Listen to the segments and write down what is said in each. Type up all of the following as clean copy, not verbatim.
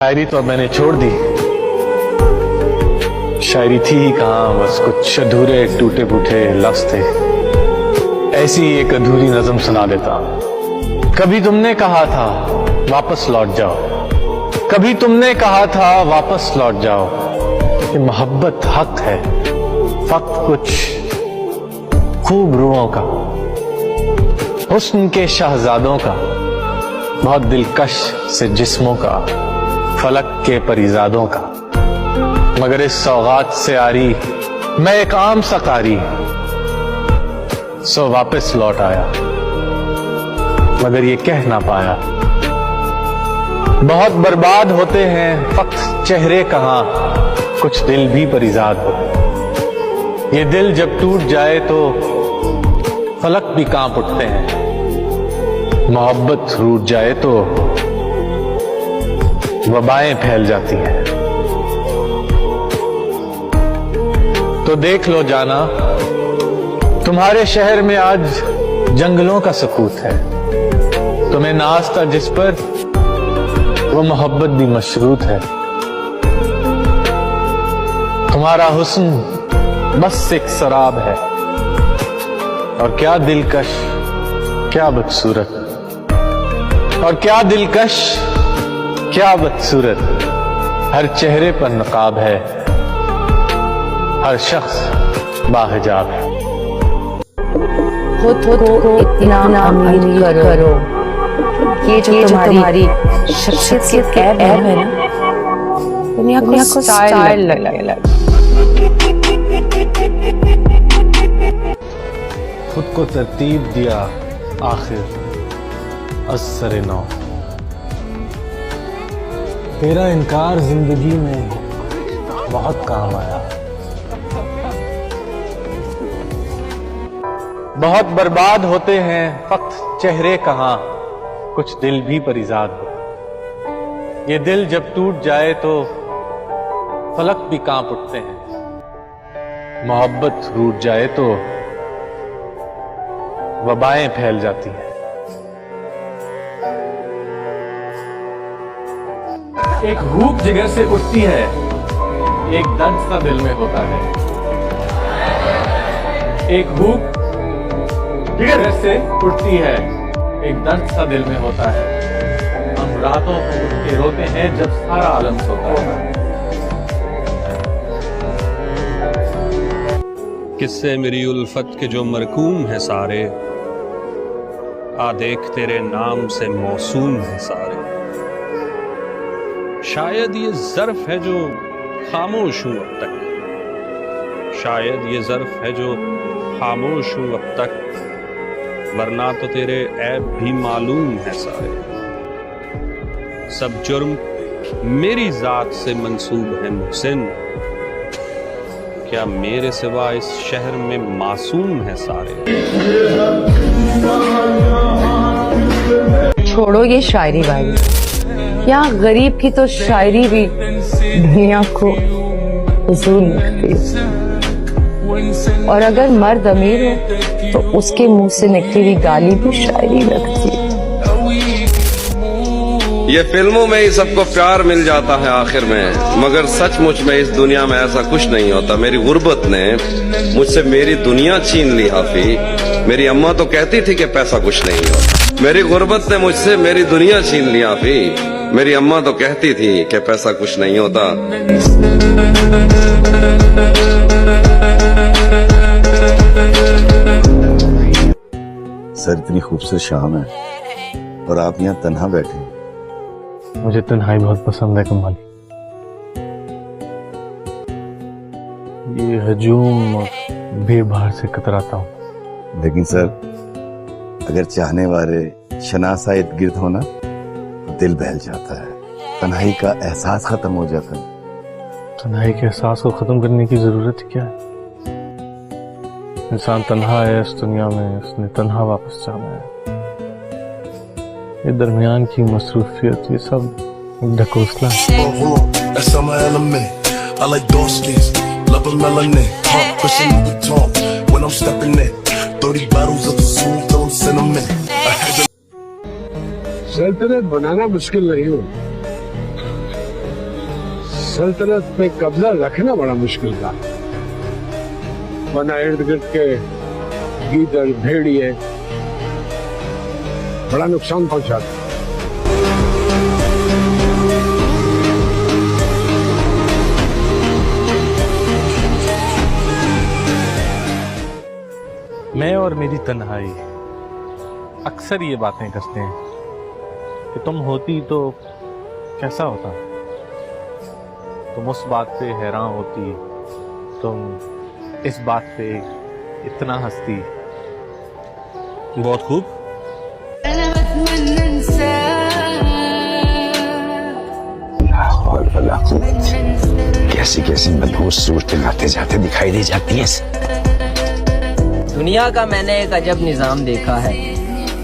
शायरी तो अब मैंने छोड़ दी। शायरी थी ही कहाँ, बस कुछ अधूरे टूटे फूटे लफ्ज थे। ऐसी एक अधूरी नज़म सुना देता। कभी तुमने कहा था वापस लौट जाओ, कभी तुमने कहा था वापस लौट जाओ, कि मोहब्बत हक है, फक्त कुछ खूब रूहों का, हुस्न के शहजादों का, बहुत दिलकश से जिस्मों का, फलक के परिजादों का। मगर इस सौगात से आरी मैं एक आम सा कारी, सो वापस लौट आया, मगर ये कह ना पाया। बहुत बर्बाद होते हैं फक्त चेहरे कहां, कुछ दिल भी परिजाद हो। ये दिल जब टूट जाए तो फलक भी कांप उठते हैं। मोहब्बत रूठ जाए तो वबाएं फैल जाती हैं। तो देख लो जाना, तुम्हारे शहर में आज जंगलों का सकूत है। तुम्हें नाज था जिस पर, वो मोहब्बत भी मशरूत है। तुम्हारा हुस्न बस एक शराब है, और क्या दिलकश, क्या बदसूरत, और क्या दिलकश, क्या बदसूरत। हर चेहरे पर नकाब है, हर शख्स बाहिजाब है। खुद को इतना अमीर करो, ये जो तुम्हारी शख्सियत के ऐब है ना, दुनिया को स्टाइल लगे। खुद को तरतीब दिया आखिर असर नौ। तेरा इनकार जिंदगी में बहुत काम आया। बहुत बर्बाद होते हैं फक्त चेहरे कहां, कुछ दिल भी परिजाद हो। ये दिल जब टूट जाए तो फलक भी कांप उठते हैं। मोहब्बत रूठ जाए तो वबाएं फैल जाती हैं। एक भूख जिगर से उठती है, एक दर्द सा दिल में होता है। एक भूख जिगर से उठती है, एक दर्द सा दिल में होता है। हम रातों को उठ के रोते हैं जब सारा आलम सोता है। किस्से मेरी उल्फत के जो मरकूम है सारे, आ देख तेरे नाम से मौसूम है सारे। शायद ये ज़र्फ है जो खामोश हूँ अब तक, शायद ये ज़र्फ है जो खामोश हूँ अब तक, वरना तो तेरे ऐब भी मालूम है सारे। सब जुर्म मेरी ज़ात से मंसूब है मुहसिन, क्या मेरे सिवा इस शहर में मासूम है सारे। छोड़ो ये शायरी वायरी, यहाँ गरीब की तो शायरी भी दुनिया को हुजूर लगती है। और अगर मर्द अमीर हो तो उसके मुंह से निकली हुई गाली भी शायरी लगती है। ये फिल्मों में ही सबको प्यार मिल जाता है आखिर में, मगर सचमुच में इस दुनिया में ऐसा कुछ नहीं होता। मेरी गुर्बत ने मुझसे मेरी दुनिया छीन ली हाफी। मेरी अम्मा तो कहती थी कि पैसा कुछ नहीं होता। मेरी गुर्बत ने मुझसे मेरी दुनिया छीन ली हाफी। मेरी अम्मा तो कहती थी कि पैसा कुछ नहीं होता। सर इतनी खूबसूरत शाम है और आप यहाँ तन्हा बैठे। मुझे तन्हाई बहुत पसंद है कमाली। ये हजूम और भीड़ भाड़ से कतराता हूँ। लेकिन सर अगर चाहने वाले शनासा इर्द गिर्द हो ना तो दिल बहल जाता है, तन्हाई का एहसास खत्म हो जाता है। तन्हाई के एहसास को खत्म करने की जरूरत क्या है? इंसान तन्हा है इस दुनिया में, उसने तन्हा वापस जाना है। ये दरमियान की मसरूफियत, ये सब ढकोसला सल्तनत बनाना मुश्किल नहीं हो, सल्तनत पे कब्जा रखना बड़ा मुश्किल था, वरना इर्द गिर्द के गीदड़ भेड़िए बड़ा नुकसान पहुंचाते। मैं और मेरी तन्हाई अक्सर ये बातें करते हैं कि तुम होती तो कैसा होता, तुम उस बात पे हैरान होती, तुम इस बात पे इतना हंसती। बहुत खूब। और भला कैसी कैसी मदहोश सूरतें आते जाते दिखाई दे जाती हैं। दुनिया का मैंने एक अजब निजाम देखा है,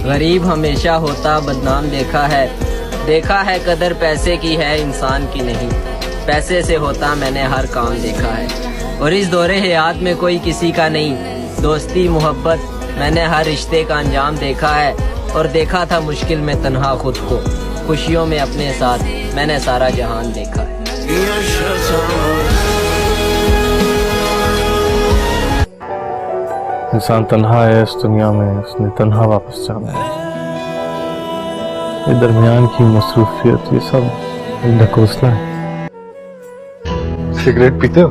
गरीब हमेशा होता बदनाम देखा है कदर पैसे की है इंसान की नहीं, पैसे से होता मैंने हर काम देखा है। और इस दौरे हयात में कोई किसी का नहीं, दोस्ती मोहब्बत मैंने हर रिश्ते का अंजाम देखा है। और देखा था मुश्किल में तन्हा खुद को, खुशियों में अपने साथ मैंने सारा जहान देखा है। इंसान तन्हा है इस दुनिया में, उसने तन्हा वापस जाना है। ये दरमियान की मसरूफियत, ये सब ढकोसला है। सिगरेट पीते हो?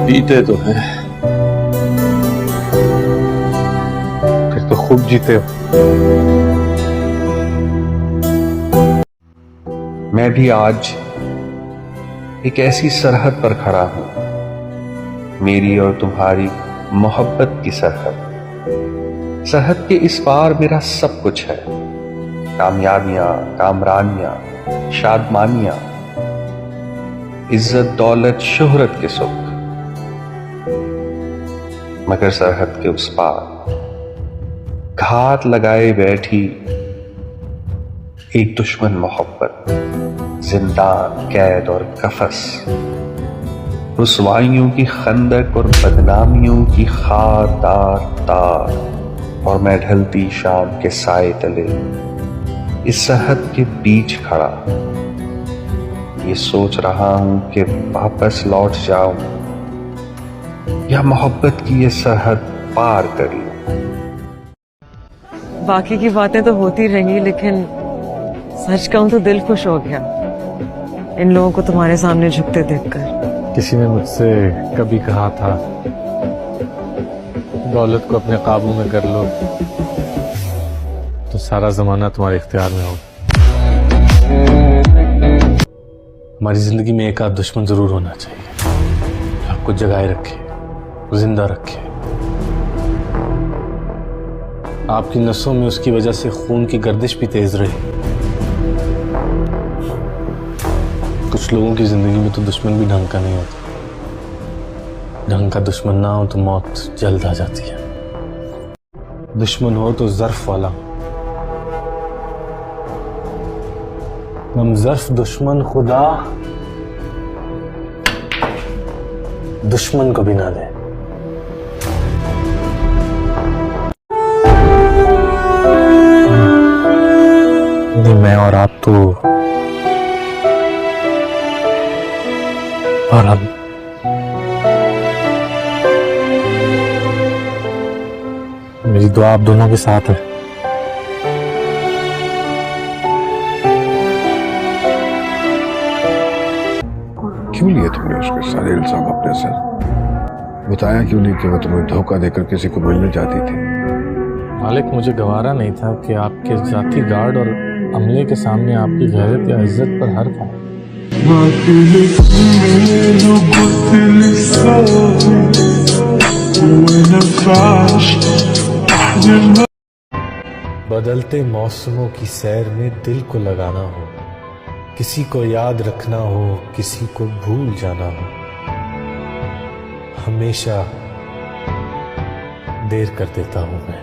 पीते तो है। फिर तो खूब जीते हो। मैं भी आज एक ऐसी सरहद पर खड़ा हूं, मेरी और तुम्हारी मोहब्बत की सरहद। सरहद के इस पार मेरा सब कुछ है, कामयाबियां, कामरानियां, शादमानियां, इज्जत, दौलत, शोहरत के सुख। मगर सरहद के उस पार घात लगाए बैठी एक दुश्मन मोहब्बत, जिंदान, कैद और कफस, रुसवाइयों की खंदक और बदनामियों की खारदार तार। और मैं ढलती शाम के साए तले इस सरहद के बीच खड़ा ये सोच रहा हूं कि वापस लौट जाऊं या मोहब्बत की ये सरहद पार कर लूं। बाकी की बातें तो होती रही, लेकिन सच कहूं तो दिल खुश हो गया इन लोगों को तुम्हारे सामने झुकते देखकर। किसी ने मुझसे कभी कहा था, दौलत को अपने काबू में कर लो तो सारा जमाना तुम्हारे इख्तियार में हो। हमारी जिंदगी में एक आध दुश्मन जरूर होना चाहिए, आपको जगाए रखे, जिंदा रखे। आपकी नसों में उसकी वजह से खून की गर्दिश भी तेज रही। कुछ लोगों की जिंदगी में तो दुश्मन भी ढंग का नहीं होता, ढंग का दुश्मन ना हो तो मौत जल्द आ जाती है। दुश्मन हो तो ज़र्फ वाला, हम ज़र्फ दुश्मन खुदा दुश्मन को भी ना दे। नहीं, मैं और आप तो और हम मेरी दुआ आप दोनों के साथ है। क्यों लिए तुमने उसके सारे इल्जाम अपने सर? बताया क्यों नहीं कि वो तुम्हें धोखा देकर किसी को मिलने जाती थी? मालिक, मुझे गवारा नहीं था कि आपके जाती गार्ड और अमले के सामने आपकी गैरत या इज्जत पर हर था। बदलते मौसमों की सैर में दिल को लगाना हो, किसी को याद रखना हो, किसी को भूल जाना हो, हमेशा देर कर देता हूं मैं।